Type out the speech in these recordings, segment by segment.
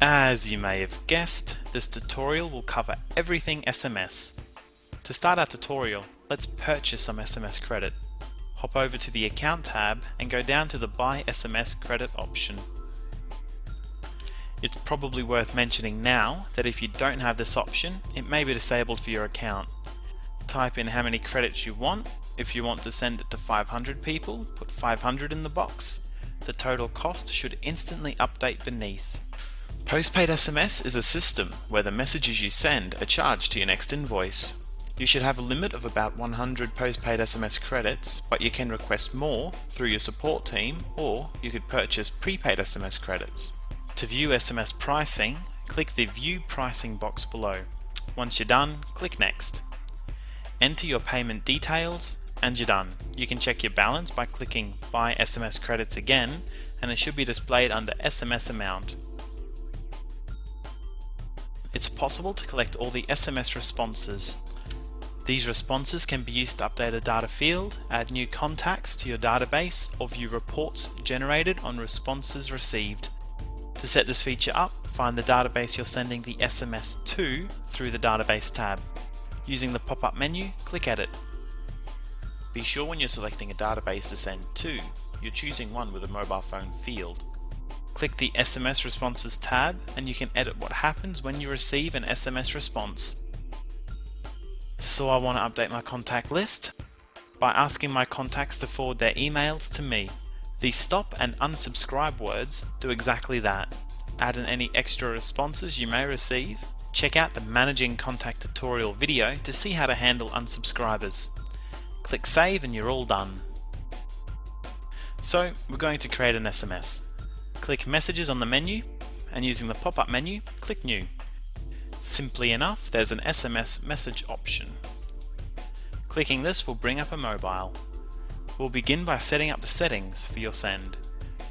As you may have guessed, this tutorial will cover everything SMS. To start our tutorial, let's purchase some SMS credit. Hop over to the Account tab and go down to the Buy SMS Credit option. It's probably worth mentioning now that if you don't have this option, it may be disabled for your account. Type in how many credits you want. If you want to send it to 500 people, put 500 in the box. The total cost should instantly update beneath. Postpaid SMS is a system where the messages you send are charged to your next invoice. You should have a limit of about 100 postpaid SMS credits, but you can request more through your support team, or you could purchase prepaid SMS credits. To view SMS pricing, click the View Pricing box below. Once you're done, click Next. Enter your payment details and you're done. You can check your balance by clicking Buy SMS Credits again, and it should be displayed under SMS amount. It's possible to collect all the SMS responses. These responses can be used to update a data field, add new contacts to your database, or view reports generated on responses received. To set this feature up, find the database you're sending the SMS to through the Database tab. Using the pop-up menu, click Edit. Be sure when you're selecting a database to send to, you're choosing one with a mobile phone field. Click the SMS Responses tab and you can edit what happens when you receive an SMS response. So I want to update my contact list by asking my contacts to forward their emails to me. The stop and unsubscribe words do exactly that. Add in any extra responses you may receive. Check out the Managing Contact tutorial video to see how to handle unsubscribers. Click Save and you're all done. So we're going to create an SMS. Click Messages on the menu, and using the pop-up menu, click New. Simply enough, there's an SMS message option. Clicking this will bring up a mobile. We'll begin by setting up the settings for your send.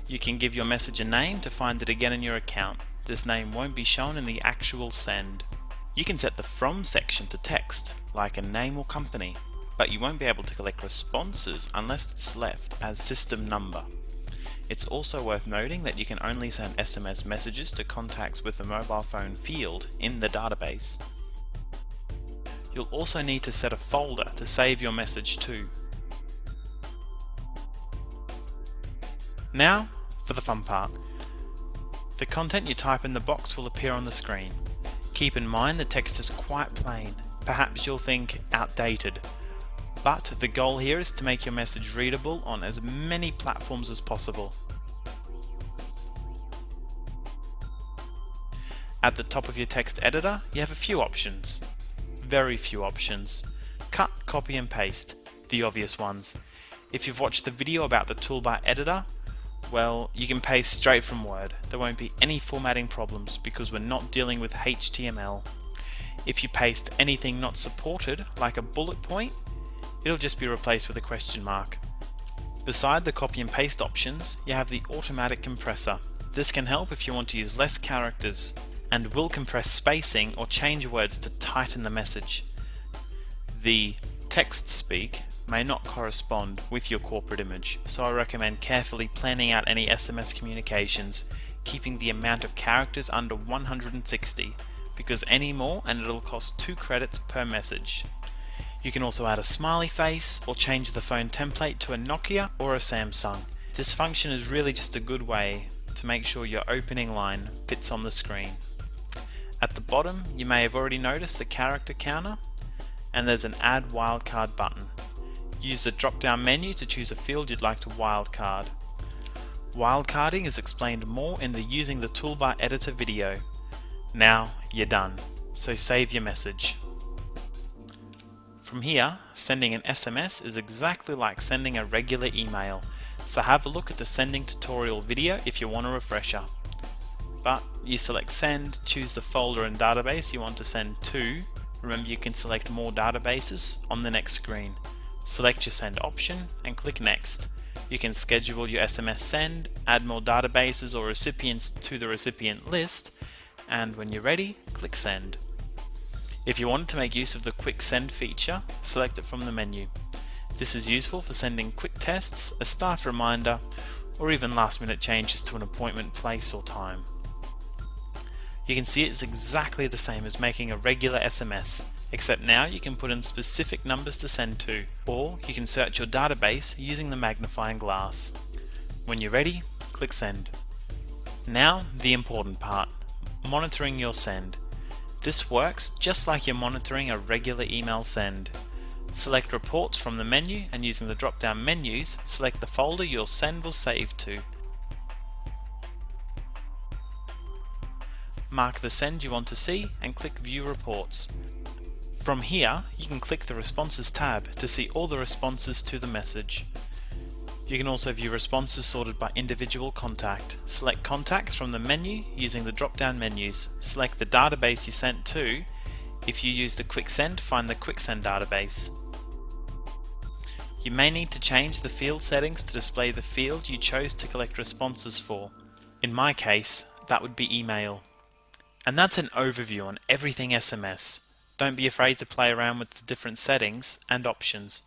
You can give your message a name to find it again in your account. This name won't be shown in the actual send. You can set the From section to text, like a name or company, but you won't be able to collect responses unless it's left as system number. It's also worth noting that you can only send SMS messages to contacts with the mobile phone field in the database. You'll also need to set a folder to save your message to. Now for the fun part. The content you type in the box will appear on the screen. Keep in mind the text is quite plain. Perhaps you'll think outdated. But the goal here is to make your message readable on as many platforms as possible. At the top of your text editor, you have a few options. Very few options. Cut, copy and paste, the obvious ones. If you've watched the video about the toolbar editor, well, you can paste straight from Word. There won't be any formatting problems because we're not dealing with HTML. If you paste anything not supported, like a bullet point, it'll just be replaced with a question mark. Beside the copy and paste options, you have the automatic compressor. This can help if you want to use less characters, and will compress spacing or change words to tighten the message. The text speak may not correspond with your corporate image, so I recommend carefully planning out any SMS communications, keeping the amount of characters under 160, because any more and it'll cost 2 credits per message. You can also add a smiley face or change the phone template to a Nokia or a Samsung. This function is really just a good way to make sure your opening line fits on the screen. At the bottom, you may have already noticed the character counter, and there's an Add Wildcard button. Use the drop-down menu to choose a field you'd like to wildcard. Wildcarding is explained more in the Using the Toolbar Editor video. Now you're done, so save your message. From here, sending an SMS is exactly like sending a regular email, so have a look at the sending tutorial video if you want a refresher. But you select Send, choose the folder and database you want to send to. Remember, you can select more databases on the next screen. Select your send option and click Next. You can schedule your SMS send, add more databases or recipients to the recipient list, and when you're ready, click Send. If you wanted to make use of the Quick Send feature, select it from the menu. This is useful for sending quick tests, a staff reminder, or even last minute changes to an appointment place or time. You can see it's exactly the same as making a regular SMS, except now you can put in specific numbers to send to, or you can search your database using the magnifying glass. When you're ready, click Send. Now, the important part, monitoring your send. This works just like you're monitoring a regular email send. Select Reports from the menu, and using the drop-down menus, select the folder your send was saved to. Mark the send you want to see and click View Reports. From here, you can click the Responses tab to see all the responses to the message. You can also view responses sorted by individual contact. Select Contacts from the menu using the drop-down menus. Select the database you sent to. If you use the Quick Send, find the Quick Send database. You may need to change the field settings to display the field you chose to collect responses for. In my case, that would be email. And that's an overview on everything SMS. Don't be afraid to play around with the different settings and options.